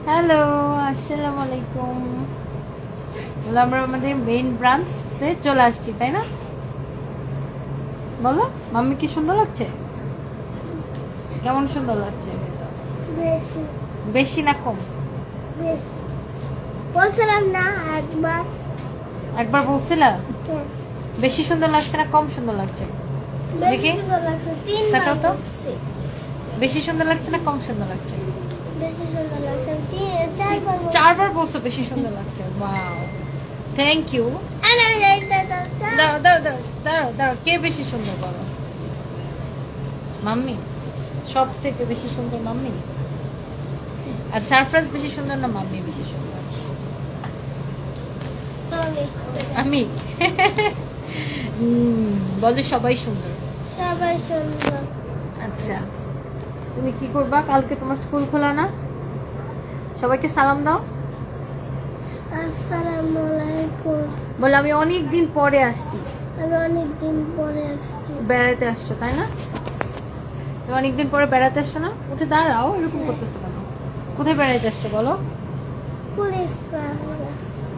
Hello, আসসালামু আলাইকুম। আমরা আমাদের মেইন ব্রাঞ্চে চলে আসছি, তাই না? বলো মাম্মি, কি সুন্দর লাগছে? কেমন সুন্দর লাগছে? বেশি বেশি না কম? বেশি বলছিলাম না একবার। একবার বলছিলা হ্যাঁ, বেশি সুন্দর লাগছে না কম সুন্দর লাগছে? বেশি দেখি সুন্দর লাগছে, তিনবার তাকাও তো। বলছি। বেশি সুন্দর লাগছে না কম সুন্দর লাগছে? বেশি সুন্দর লাগছে, চারবার বলছি। চারবার বলছো বেশি সুন্দর লাগছে। Wow, thank you. আরে, দাঁড়াও দাঁড়াও দাঁড়াও দাঁড়াও দাঁড়াও, কে বেশি সুন্দর বলো? মাম্মি সব থেকে বেশি সুন্দর মাম্মি? আর সারপ্রাইজ বেশি সুন্দর না মাম্মি বেশি সুন্দর? তুমি আমি বলো সবাই সুন্দর। সবাই সুন্দর। আচ্ছা, তুমি কি করবা? কালকে তোমার স্কুল খোলা না? সবাইকে সালাম দাও। আসসালামু আলাইকুম। বলে আমি অনেক দিন পরে আসছি। আমি অনেকদিন পরে আসছি। বেড়াতে আসছো তাই না? তুমি অনেকদিন পরে বেড়াতে আসছো না? উঠে দাঁড়াও, এরকম করতেছো কেন? কোথায় বেড়াতে আসছো বলো? পুলিশ পাহারা।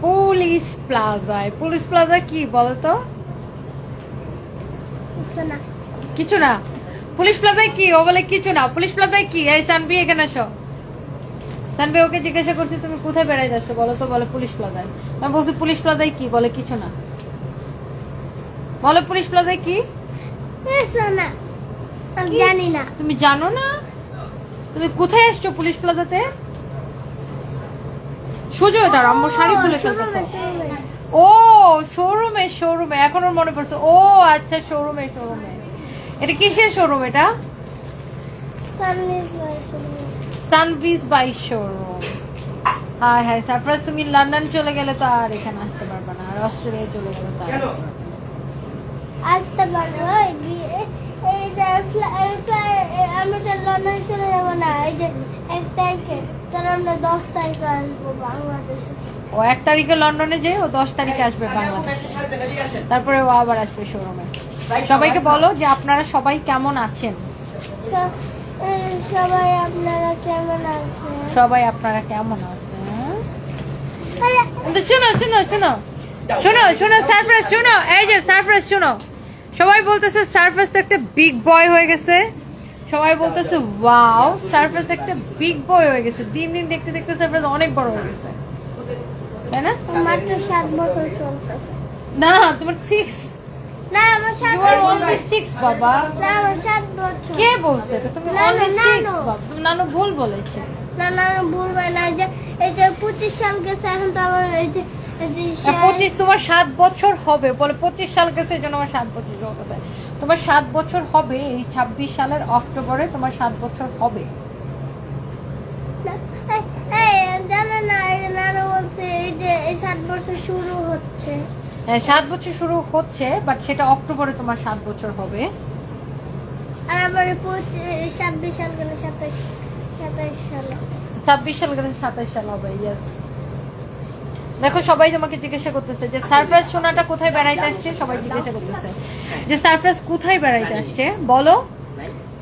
পুলিশ প্লাজায়। পুলিশ প্লাজা কি বলো তো? কিছু না। কিছু না? পুলিশ প্লাজায় কি? ও বলে কিছু না। পুলিশ প্লাজায় কি? এই সানবি এখানে আসো। সানবি ওকে জিজ্ঞাসা করছি তুমি কোথায় বেড়াতে যাচ্ছ বলো তো, বলে পুলিশ প্লাজায়। আমি বলছি পুলিশ প্লাজায় কি? বলে কিছু না। বলো পুলিশ প্লাজায় কি? কিছু না, আমি কি? জানি না। তুমি জানো না? তুমি কোথায় আসছো পুলিশ প্লাজাতে? সোজা হয়ে দাঁড়াও, আমার শাড়ি খুলে ফেলতেছো। শোরুমে। ও শোরুমে, শোরুমে এখন ওর মনে পড়ছে। ও আচ্ছা, শোরুমে শোরুমে। এটা কিসের শোরুম? এটা সানভিস বাই শোরুম। হ্যাঁ হ্যাঁ, সারপ্রাইজ তুমি লন্ডন চলে গেলে তো আর এখানে আসতে পারবে না, আর অস্ট্রেলিয়া চলে গেলে তো আর আসতে পারবো। এই যে আমি তো লন্ডন চলে যাবো না, এই যে 1 তারিখে, তাহলে আমরা 10 তারিখে আসবো বাংলাদেশে। ও 1 তারিখে লন্ডনে যে ও 10 তারিখে আসবে বাংলাদেশে, তারপরে ও আবার আসবে শোরুমে। সবাইকে বলো যে আপনারা সবাই কেমন আছেন। তো, সবাই আপনারা কেমন আছেন? সবাই আপনারা কেমন আছেন? আরে, তো শোনো শোনো শোনো শোনো শোনো, সারপ্রাইজ শোনো, এই যে সারপ্রাইজ শোনো। সবাই বলতেছে সারপ্রাইজ তো একটা বিগ বয় হয়ে গেছে। সবাই বলতেছে ওয়াও, সারপ্রাইজ একটা বিগ বয় হয়ে গেছে। দিন দিন দেখতে দেখতে সারপ্রাইজ অনেক বড় হয়ে গেছে, তাই না? মাত্র 7 বছর চলতেছে। না তোমার 6। না, আমার 7 You are বছর। only 6 বাবা। না, আমার 7 বছর। কে বলছে এটা? তুমি নানু, only 6 নানু। বাবা। তুমি নানু ভুল বলেছে। না না, ভুলবে না। এই যে 25 সাল গেছে, এখন তো আমার এই যে 25 তোমার 7 বছর হবে বলে 25 সাল গেছে, এই জন্য আমার 7 বছর চলতেছে। তোমার 7 বছর হবে এই 26 সালের অক্টোবরে, তোমার 7 বছর হবে। জানো না, এই যে নানু বলছে এই যে এই 7 বছর শুরু হচ্ছে। হ্যাঁ 7 বছর শুরু হচ্ছে, বাট সেটা অক্টোবরে তোমার 7 বছর হবে। আর আবার 26 সাল গেলে 27 সাল। 26 সাল গেলে 27 সাল হবে। ইয়েস। দেখো সবাই তোমাকে জিজ্ঞাসা করতেছে যে সারপ্রাইজ সোনাটা কোথায় বেড়াইতে আসছে। সবাই জিজ্ঞাসা করতেছে যে সারপ্রাইজ কোথায় বেড়াইতে আসছে। বলো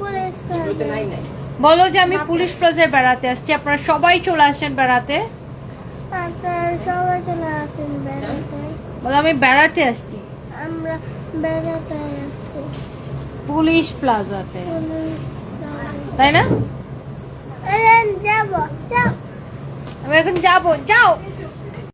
পুলিশ পাহারা। বলো যে আমি পুলিশ প্লাজায় বেড়াতে আসছি, আপনারা সবাই চলে আসেন বেড়াতে। আপনারা সবাই চলে আসেন বেড়াতে। বলো আমি বেড়াতে আসছি আমরা বেড়াতে আসছি পুলিশ প্লাজাতে, পুলিশ পাহারা। তাই না? আরে, যাবো, যাও। আমি এখন যাবো। যাও।